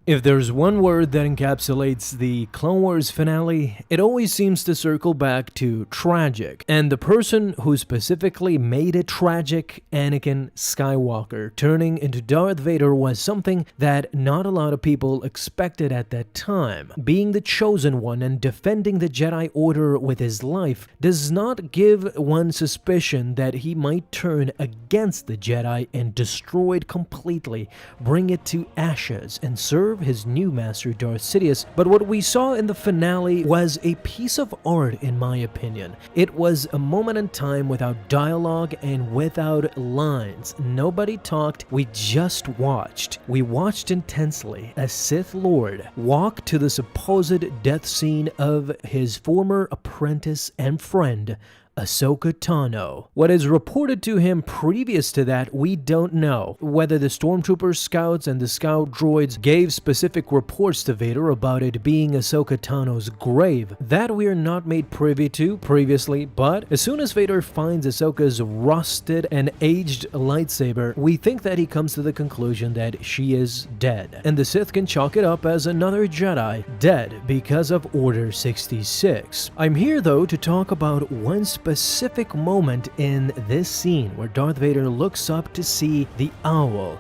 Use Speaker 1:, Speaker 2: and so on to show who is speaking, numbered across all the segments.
Speaker 1: If there's one word that encapsulates the Clone Wars finale, it always seems to circle back to tragic. And the person who specifically made it tragic, Anakin Skywalker, turning into Darth Vader, was something that not a lot of people expected at that time. Being the chosen one and defending the Jedi Order with his life does not give one suspicion that he might turn against the Jedi and destroy it completely, bring it to ashes, and serve his new master Darth Sidious. But what we saw in the finale was a piece of art, in my opinion. It was a moment in time without dialogue and without lines. Nobody talked, we just watched. We watched intensely as Sith Lord walk to the supposed death scene of his former apprentice and friend, Ahsoka Tano. What is reported to him previous to that, we don't know. Whether the stormtrooper scouts and the scout droids gave specific reports to Vader about it being Ahsoka Tano's grave, that we are not made privy to previously, but as soon as Vader finds Ahsoka's rusted and aged lightsaber, we think that he comes to the conclusion that she is dead. And the Sith can chalk it up as another Jedi dead because of Order 66. I'm here though to talk about one specific moment in this scene where Darth Vader looks up to see the owl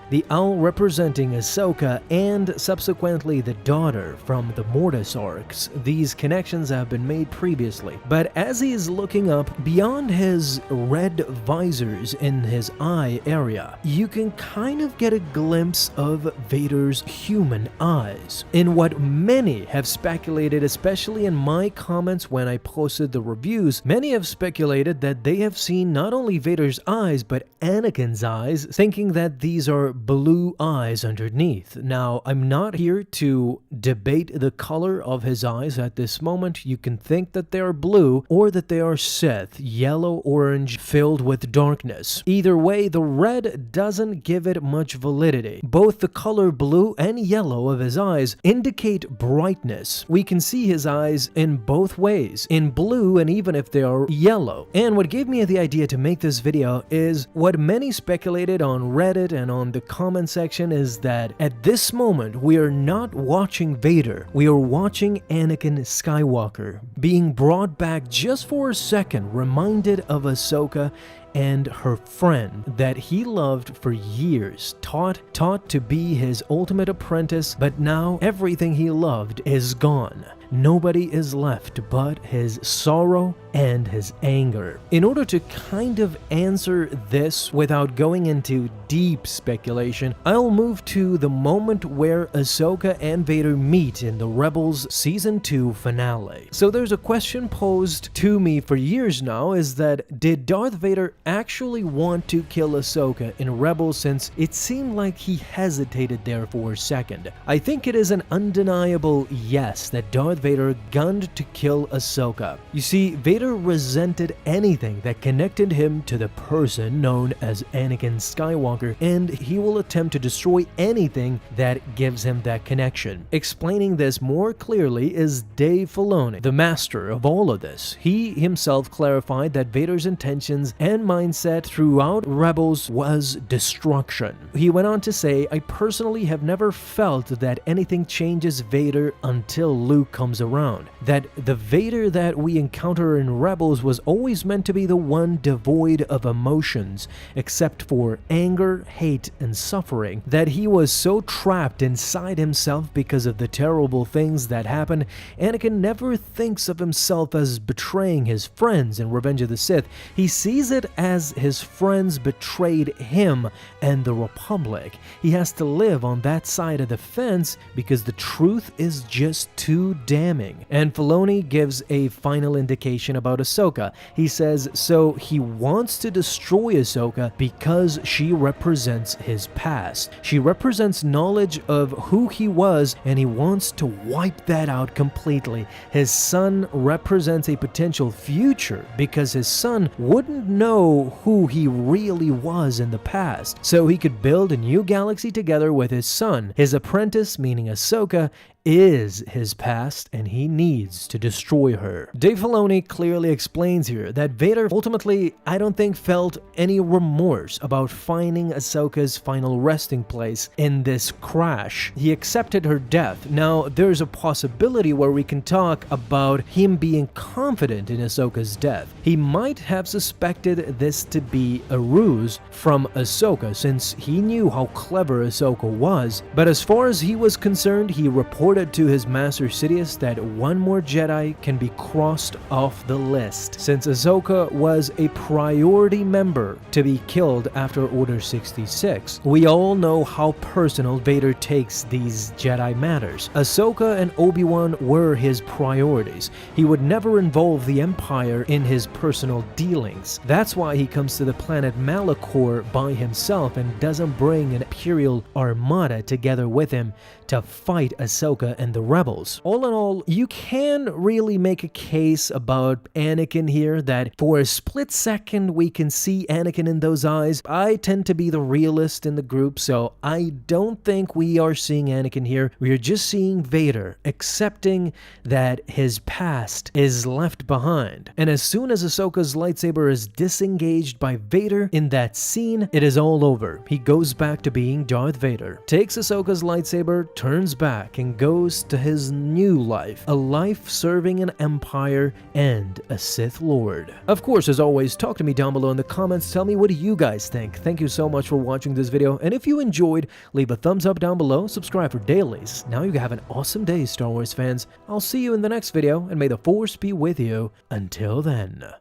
Speaker 1: representing Ahsoka and subsequently the daughter from the Mortis arcs. These connections have been made previously, but as he is looking up, beyond his red visors in his eye area, you can kind of get a glimpse of Vader's human eyes. In what many have speculated, especially in my comments when I posted the reviews, many have speculated that they have seen not only Vader's eyes but Anakin's eyes, thinking that these are blue eyes underneath. Now, I'm not here to debate the color of his eyes at this moment. You can think that they are blue or that they are Sith, yellow-orange, filled with darkness. Either way, the red doesn't give it much validity. Both the color blue and yellow of his eyes indicate brightness. We can see his eyes in both ways, in blue and even if they are yellow. And what gave me the idea to make this video is what many speculated on Reddit and on the comment section is that at this moment we are not watching Vader, we are watching Anakin Skywalker being brought back just for a second, reminded of Ahsoka and her friend that he loved for years, taught to be his ultimate apprentice, but now everything he loved is gone. Nobody is left but his sorrow and his anger. In order to kind of answer this without going into deep speculation, I'll move to the moment where Ahsoka and Vader meet in the Rebels Season 2 finale. So there's a question posed to me for years now, is that did Darth Vader actually want to kill Ahsoka in Rebels, since it seemed like he hesitated there for a second? I think it is an undeniable yes that Darth Vader gunned to kill Ahsoka. You see, Vader resented anything that connected him to the person known as Anakin Skywalker, and he will attempt to destroy anything that gives him that connection. Explaining this more clearly is Dave Filoni, the master of all of this. He himself clarified that Vader's intentions and mindset throughout Rebels was destruction. He went on to say, "I personally have never felt that anything changes Vader until Luke comes around. That the Vader that we encounter in Rebels was always meant to be the one devoid of emotions, except for anger, hate, and suffering. That he was so trapped inside himself because of the terrible things that happened. Anakin never thinks of himself as betraying his friends in Revenge of the Sith. He sees it as his friends betrayed him and the Republic. He has to live on that side of the fence because the truth is just too damning." And Filoni gives a final indication about Ahsoka. He says, so he wants to destroy Ahsoka because she represents his past. She represents knowledge of who he was, and he wants to wipe that out completely. His son represents a potential future because his son wouldn't know who he really was in the past, so he could build a new galaxy together with his son. His apprentice, meaning Ahsoka, is his past and he needs to destroy her. Dave Filoni clearly explains here that Vader ultimately, I don't think, felt any remorse about finding Ahsoka's final resting place in this crash. He accepted her death. Now, there's a possibility where we can talk about him being confident in Ahsoka's death. He might have suspected this to be a ruse from Ahsoka, since he knew how clever Ahsoka was, but as far as he was concerned, he reported to his master Sidious that one more Jedi can be crossed off the list, since Ahsoka was a priority member to be killed after Order 66. We all know how personal Vader takes these Jedi matters. Ahsoka and Obi-Wan were his priorities. He would never involve the Empire in his personal dealings. That's why he comes to the planet Malachor by himself and doesn't bring an Imperial armada together with him to fight Ahsoka and the rebels. All in all, you can really make a case about Anakin here, that for a split second we can see Anakin in those eyes. I tend to be the realist in the group, so I don't think we are seeing Anakin here. We are just seeing Vader accepting that his past is left behind. And as soon as Ahsoka's lightsaber is disengaged by Vader in that scene, it is all over. He goes back to being Darth Vader, takes Ahsoka's lightsaber, turns back, and goes to his new life, a life serving an empire and a Sith Lord. Of course, as always, talk to me down below in the comments. Tell me, what do you guys think? Thank you so much for watching this video, and if you enjoyed, leave a thumbs up down below, subscribe for dailies. Now you have an awesome day, Star Wars fans. I'll see you in the next video, and may the Force be with you until then.